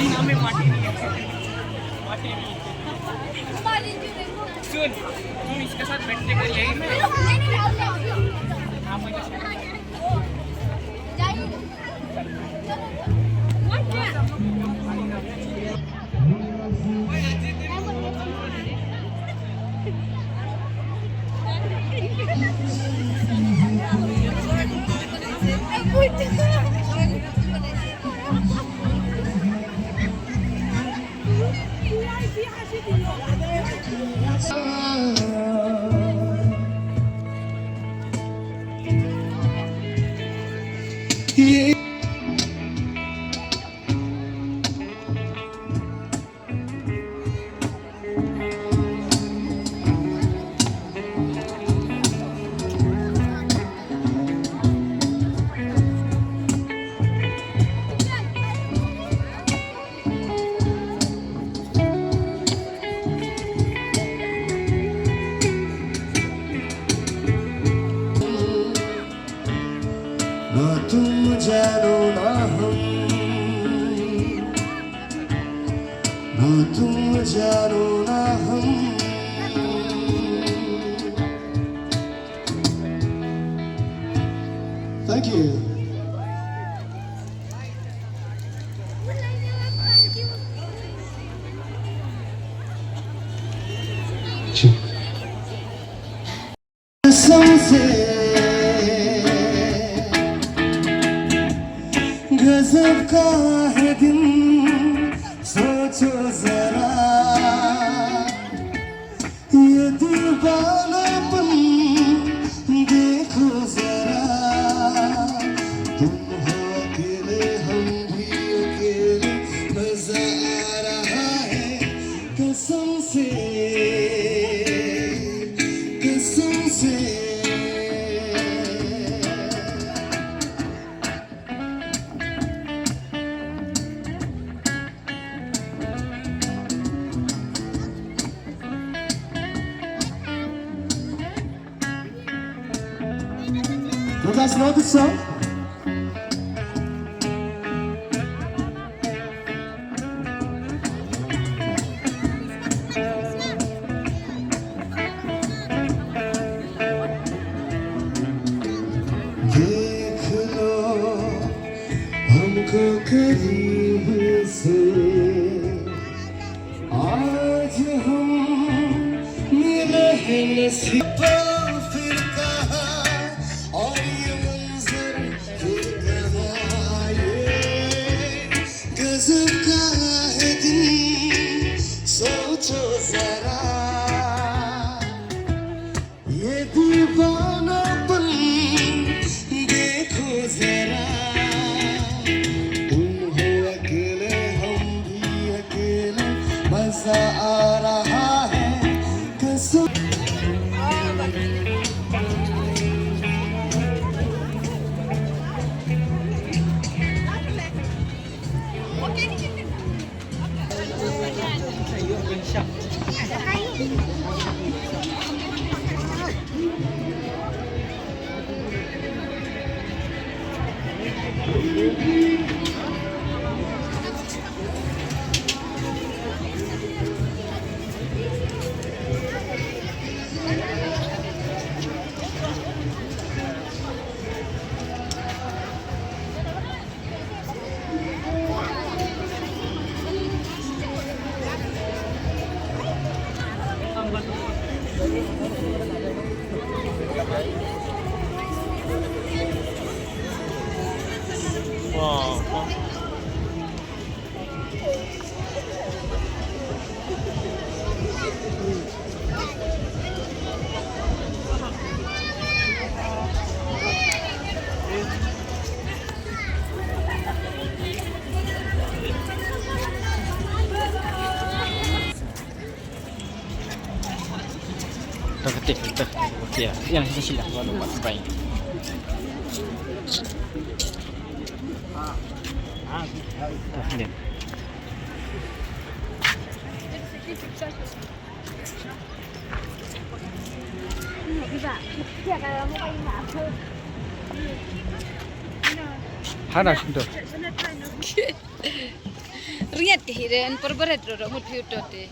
हमें पार्टी नहीं है पार्टी नहीं सुन तुम इसके साथ बैठने का यही मैं ना तुम जानो ना हम ना तुम जानो ना हम Thank you. कसम गजब का है दिन सोचो जरा ये दीवानापन देखो जरा तुम हो अकेले हम भी अकेले मजा आ रहा है कसम से कसम से You guys know this song? देख लो हमको करीब से आज हम मिले हैं नसीब फिर कहा और ये मंजर फिर कहा ये गजब का है दिन सोचो जरा ये दीवानापन देखो जरा तुम हो अकेले हम भी अकेले मजा आ रहा है कसम Ketik kita. Ya, yang sila baru buat baik. Dia. Hadas itu. Riat kehiran perberat ro mut piutote.